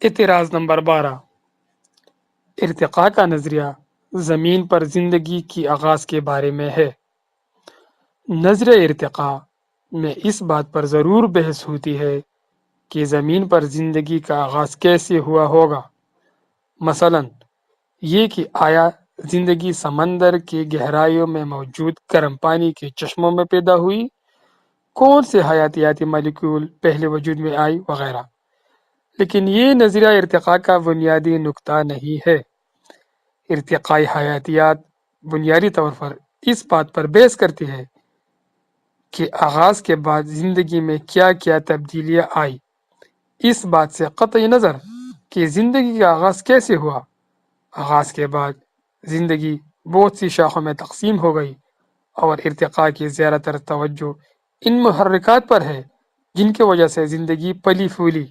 اعتراض نمبر 12، ارتقاء کا نظریہ زمین پر زندگی کی آغاز کے بارے میں ہے۔ نظریہ ارتقاء میں اس بات پر ضرور بحث ہوتی ہے کہ زمین پر زندگی کا آغاز کیسے ہوا ہوگا۔ مثلا یہ کہ آیا زندگی سمندر کی گہرائیوں میں موجود گرم پانی کے چشموں میں پیدا ہوئی، کون سے حیاتیاتی مالیکول پہلے وجود میں آئی وغیرہ۔ لیکن یہ نظریہ ارتقاء کا بنیادی نقطہ نہیں ہے۔ ارتقائی حیاتیات بنیادی طور پر اس بات پر بحث کرتی ہے کہ آغاز کے بعد زندگی میں کیا کیا تبدیلیاں آئی۔ اس بات سے قطع نظر کہ زندگی کا آغاز کیسے ہوا، آغاز کے بعد زندگی بہت سی شاخوں میں تقسیم ہو گئی، اور ارتقاء کی زیادہ تر توجہ ان محرکات پر ہے جن کی وجہ سے زندگی پلی پھولی